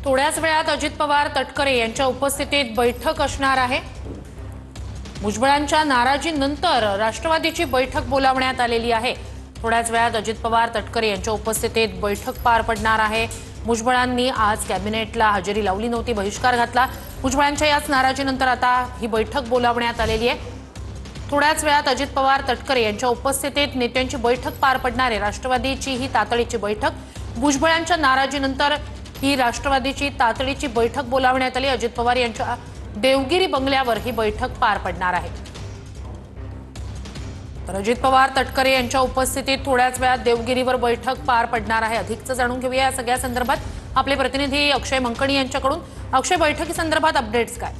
थोड्याच वेळात अजित पवार तटकरे यांच्या उपस्थितीत बैठक असणार आहे। भुजबळांच्या नाराजीनंतर राष्ट्रवादीची बैठक बोलावण्यात आलेली आहे। थोड्याच वेळात अजित पवार तटकरे यांच्या उपस्थितीत बैठक पार पडणार आहे। भुजबळांनी आज कॅबिनेटला हजेरी लावली नव्हती, बहिष्कार घातला। भुजबळांच्या याच नाराजीनंतर आता ही बैठक बोलावण्यात आलेली आहे। थोड्याच वेळात अजित पवार तटकरे यांच्या उपस्थितीत नेत्यांची बैठक पार पडणार आहे। राष्ट्रवादीची ही तातडीची बैठक, भुजबळांच्या नाराजीनंतर ही राष्ट्रवादीची तातडीची बैठक बोलावण्यात आली। अजित पवार यांच्या देवगिरी बंगल्यावर ही बैठक पार पडणार आहे। तर अजित पवार तटकरे यांच्या उपस्थितीत थोड्याच वेळात देवगिरीवर बैठक पार पडणार आहे। अधिकच जाणून घेऊया या सगळ्या संदर्भात आपले प्रतिनिधी अक्षय मंकणी यांच्याकडून। अक्षय, बैठकीसंदर्भात अपडेट्स काय?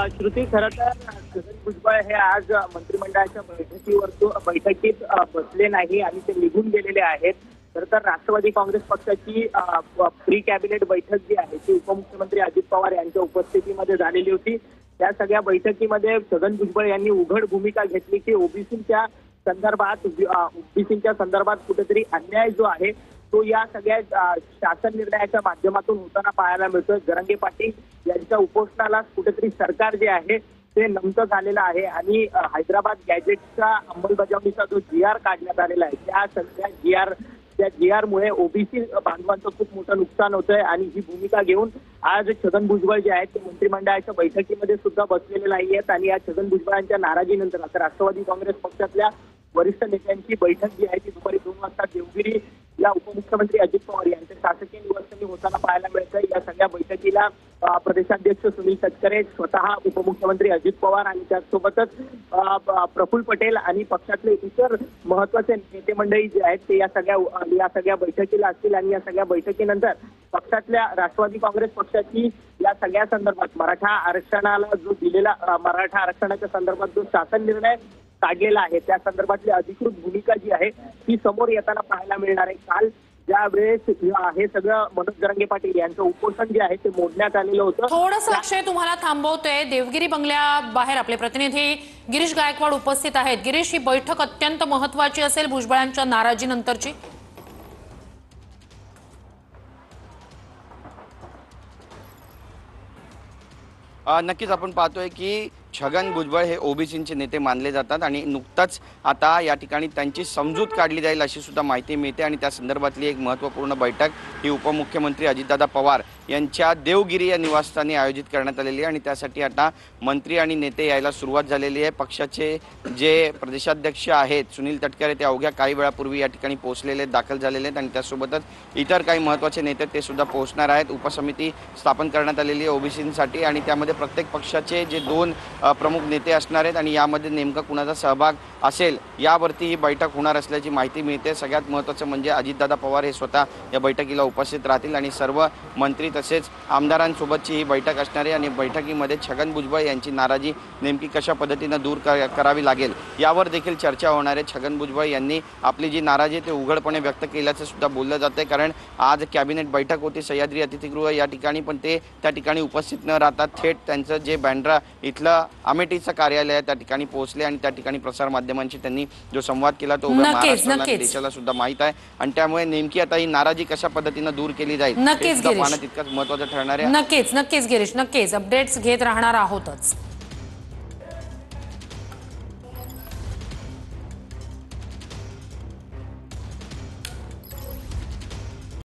श्रुती, खरं तर छगन भुजबळ हे आज मंत्रिमंडळाच्या बैठकीत बसले नाही आणि ते निघून गेलेले आहेत। खरं तर राष्ट्रवादी काँग्रेस पक्षाची प्री कॅबिनेट बैठक जी आहे ती उपमुख्यमंत्री अजित पवार यांच्या उपस्थितीमध्ये झालेली होती। त्या सगळ्या बैठकीमध्ये छगन भुजबळ यांनी उघड भूमिका घेतली की ओबीसीच्या संदर्भात कुठेतरी अन्याय जो आहे तो या सगळ्या शासन निर्णयाच्या माध्यमातून होताना पाहायला मिळतोय। जरांगे पाटील यांच्या उपोषणाला कुठेतरी सरकार जे आहे ते नमतं झालेलं आहे आणि हैदराबाद गॅजेटच्या अंमलबजावणीचा जो GR काढण्यात आलेला आहे त्या सगळ्या GR मुळे ओबीसी बांधवांचं खूप मोठं नुकसान होतंय आणि ही भूमिका घेऊन आज छगन भुजबळ जे आहेत ते मंत्रिमंडळाच्या बैठकीमध्ये सुद्धा बसलेले नाही आहेत। आणि या छगन भुजबळांच्या नाराजीनंतर आता राष्ट्रवादी काँग्रेस पक्षातल्या वरिष्ठ नेत्यांची बैठक जी आहे ती दुपारी 2 वाजता देवगिरी या उपमुख्यमंत्री अजित पवार यांच्या शासकीय निवासस्थानी होताना पाहायला मिळतंय। या सगळ्या बैठकीला प्रदेशाध्यक्ष सुनील तटकरे, स्वतः उपमुख्यमंत्री अजित पवार आणि त्याचसोबतच प्रफुल्ल पटेल आणि पक्षातले इतर महत्वाचे नेते मंडळी जे आहेत ते या सगळ्या बैठकीला असतील। आणि या सगळ्या बैठकीनंतर पक्षातल्या राष्ट्रवादी काँग्रेस पक्षाची या सगळ्या संदर्भात मराठा आरक्षणाला जो दिलेला मराठा आरक्षणाच्या संदर्भात जो शासन निर्णय काढलेला आहे त्या संदर्भातली अधिकृत भूमिका जी आहे ती समोर येताना पाहायला मिळणार आहे। काल ज्या वेळेस हे सगळं मनोज जरांगे पाटील यांचं उपोषण जे आहे ते मोडण्यात आलेलं होतं। थोडंसं अक्षय तुम्हाला थांबवतोय। देवगिरी बंगल्या बाहेर आपले प्रतिनिधी गिरीश गायकवाड उपस्थित आहेत। गिरीश, ही बैठक अत्यंत महत्त्वाची असेल भुजबळांच्या नाराजीनंतरची। नक्कीच आपण पाहतोय की छगन भुजबळ हे ओबीसीचे नेते मानले जातात आणि नुकताच आता या ठिकाणी त्यांची समजूत काढली जाईल अशी सुद्धा माहिती मिळते। आणि त्या संदर्भातली एक महत्त्वपूर्ण बैठक ही उपमुख्यमंत्री अजितदादा पवार यांच्या देवगिरी या निवासस्थानी आयोजित करण्यात आलेली आहे। आणि त्यासाठी आता मंत्री आणि नेते यायला सुरुवात झालेली आहे। पक्षाचे जे प्रदेशाध्यक्ष आहेत सुनील तटकरे ते अवघ्या काही वेळापूर्वी या ठिकाणी पोहोचलेले दाखल झालेले आहेत आणि त्यासोबतच इतर काही महत्त्वाचे नेते ते सुद्धा पोहोचणार आहेत। उपसमिती स्थापन करण्यात आलेली आहे ओबीसींसाठी आणि त्यामध्ये प्रत्येक पक्षाचे जे 2 प्रमुख नेते असणार आहेत आणि यामध्ये नेमका कुणाचा सहभाग असेल यावरती ही बैठक होणार असल्याची माहिती मिळते। सगळ्यात महत्त्वाचं म्हणजे अजितदादा पवार हे स्वतः या बैठकीला उपस्थित राहतील आणि सर्व मंत्री तसेच आमदारांसोबतची ही बैठक असणार आहे। आणि बैठकीमध्ये छगन भुजबळ यांची नाराजी नेमकी कशा पद्धतीनं दूर करावी लागेल यावर देखील चर्चा होणार आहे। छगन भुजबळ यांनी आपली जी नाराजी ते उघडपणे व्यक्त केल्याचं सुद्धा बोललं जातं आहे, कारण आज कॅबिनेट बैठक होती सह्याद्री अतिथीगृह या ठिकाणी, पण ते त्या ठिकाणी उपस्थित न राहता थेट त्यांचं जे बँड्रा इथलं अमेठीचं कार्यालय आहे त्या ठिकाणी पोहोचले आणि त्या ठिकाणी प्रसार माध्यमांशी त्यांनी जो संवाद केला तो महाराष्ट्राला देशाला सुद्धा माहीत आहे। आणि त्यामुळे नेमकी आता ही नाराजी कशा पद्धतीनं दूर केली जाईल हे सुद्धा पाहणं तितकंच महत्त्वाचं ठरणार आहे। नक्कीच गिरीश, नक्कीच अपडेट्स घेत राहणार आहोतच।